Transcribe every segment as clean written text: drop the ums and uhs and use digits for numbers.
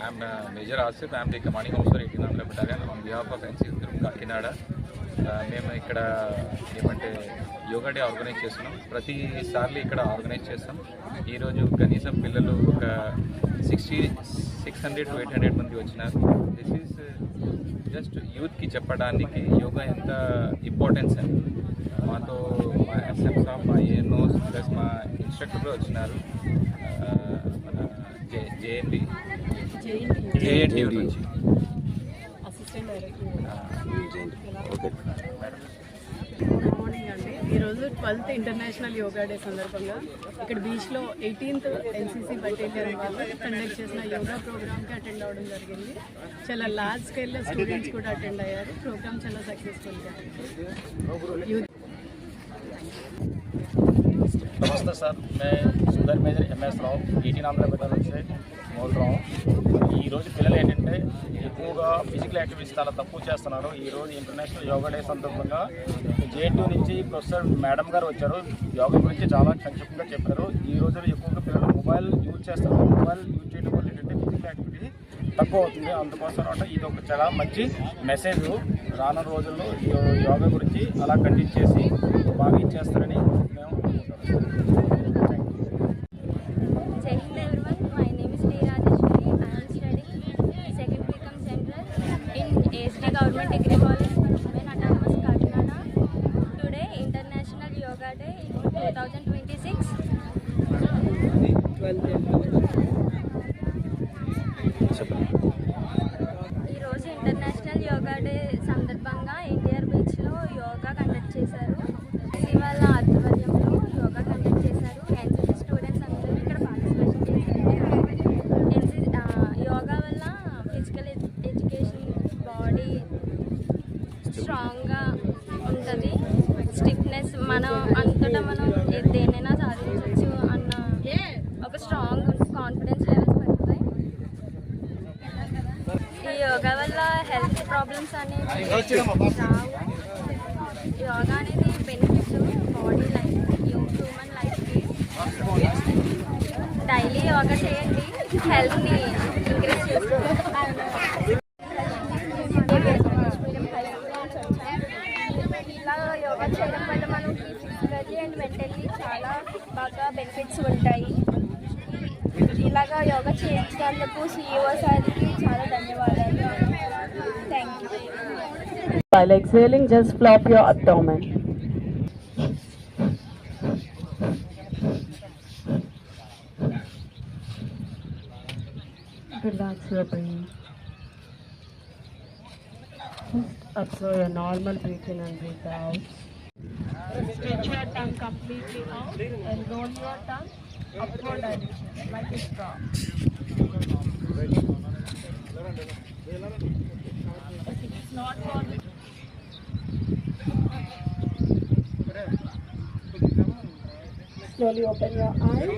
I'm Major Asif. I'm the commanding officer 18 Andhra Battalion on behalf of NCC Group Kakinada. మేము ఇక్కడ ఏమంటే yoga day organise చేస్తున్నాం. ప్రతిసారి ఇక్కడ ఆర్గనైజ్ చేస్తాం. ఈరోజు కనీసం పిల్లలు ఒక 600 to 800 మంది వచ్చినారు. దిస్ ఈజ్ జస్ట్ యూత్కి చెప్పడానికి యోగా ఎంత ఇంపార్టెన్స్ అని. మాతో మా ఎస్ఎం సాబ్, మా ఏఎన్ఓస్ ప్లస్ మా ఇన్స్ట్రక్టర్ వచ్చినారు. మన జేఎన్టీయూ నుంచి మార్నింగ్ అండి. ఈరోజు 12th ఇంటర్నేషనల్ యోగా డే సందర్భంగా ఇక్కడ బీచ్లో 18th NCC బటాలియన్ వాళ్ళు కండక్ట్ చేసిన యోగా ప్రోగ్రామ్కి అటెండ్ అవ్వడం జరిగింది. చాలా లార్జ్ స్కేల్లో స్టూడెంట్స్ కూడా అటెండ్ అయ్యారు. ప్రోగ్రామ్ చాలా సక్సెస్ఫుల్గా. नमस्ते सर, मैं Sundar major MS Rao 18 Andhra battalion से बोल रहा हूँ. ఈరోజు పిల్లలు ఏంటంటే ఎక్కువగా ఫిజికల్ యాక్టివిటీస్ చాలా తక్కువ చేస్తున్నారు. ఈరోజు ఇంటర్నేషనల్ యోగా డే సందర్భంగా JNTU నుంచి ప్రొఫెసర్ మేడం గారు వచ్చారు. యోగా గురించి చాలా సంక్షిప్తంగా చెప్పారు. ఈ రోజుల్లో ఎక్కువగా పిల్లలు మొబైల్ యూజ్ చేస్తారు. మొబైల్ యూజ్ చేయడం వల్ల ఏంటంటే ఫిజికల్ యాక్టివిటీ తక్కువ అవుతుంది. అందుకోసం అంటే ఇది ఒక చాలా మంచి మెసేజ్. రానున్న రోజుల్లో యోగా గురించి అలా కంటిన్యూ చేసి బాగా ఇచ్చేస్తారని మేము Government Degree College, Autonomous Kakinada. Today, International Yoga Day 2026. ఈ రోజు ఇంటర్నేషనల్ యోగా డే సందర్భంగా ఎన్టీఆర్ బీచ్లో యోగా కండక్ట్ చేశారు. వాళ్ళ ఆధ్వర్యంలో యోగా కండక్ట్ చేశారు. NCC స్టూడెంట్స్ అందరూ ఇక్కడ పార్టిసిపేషన్ చేశారు. యోగా వల్ల ఫిజికల్ ఎడ్యుకేషన్, బాడీ స్ట్రాంగ్గా ఉంటుంది. స్టిఫ్నెస్ మనం అంతటా మనం దేనైనా సాధించవచ్చు అన్న ఒక స్ట్రాంగ్ కాన్ఫిడెన్స్ లెవెల్స్ పెరుగుతాయి. ఈ యోగా వల్ల హెల్త్ ప్రాబ్లమ్స్ అనేవి రావు. యోగా అనేది బెనిఫిట్స్ బాడీ లైఫ్, హ్యూమన్ లైఫ్కి. డైలీ యోగా చేయండి, హెల్త్ని ఇంక్రీజ్ చేసుకోండి. యోగా చేయడం వల్ల మనకి ఫిజికల్లీ అండ్ మెంటల్లీ చాలా బాగా బెనిఫిట్స్ ఉంటాయి. ఇలాగా యోగా చేయించినందుకు CEO సార్కి చాలా ధన్యవాదాలు. Thank you. While exhaling, just flop your abdomen. Relax your brain. Observe your normal breath in and breathe out. Stretch your tongue completely out and roll your tongue upward direction like a straw. It's not for slowly open your eyes.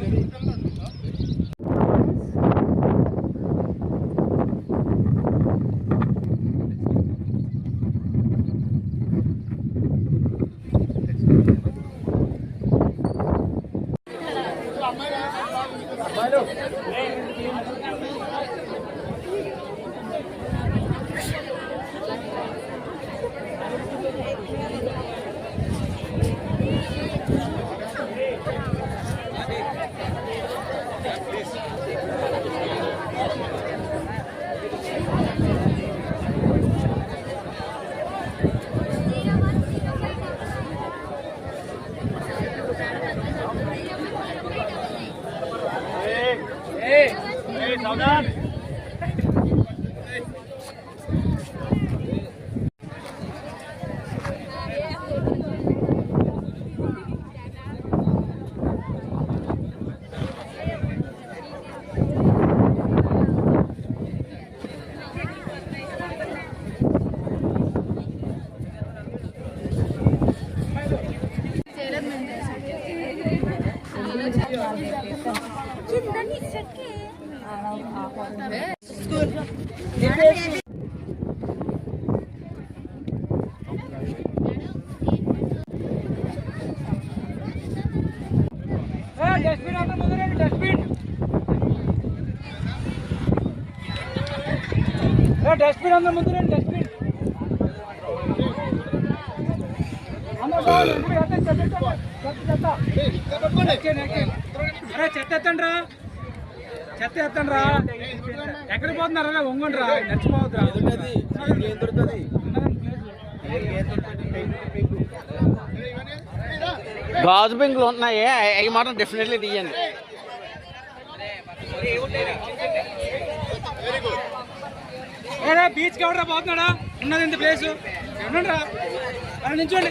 Dustbin అందరూ ముందు రండి dustbin అరే చెత్త ఎత్తండి రా చెత్త ఎత్తండి రా ఎక్కడికి పోతున్నారా ఒంగండి రా నచ్చిపోవద్దురా గాజు బెంకులు ఉన్నాయి అవి మాత్రం డెఫినెట్లీ తీయండి. బీచ్కి ఎవడరా పోతున్నాడా ఉన్నది ఇంత ప్లేసు ఉండండి రా నించోండి.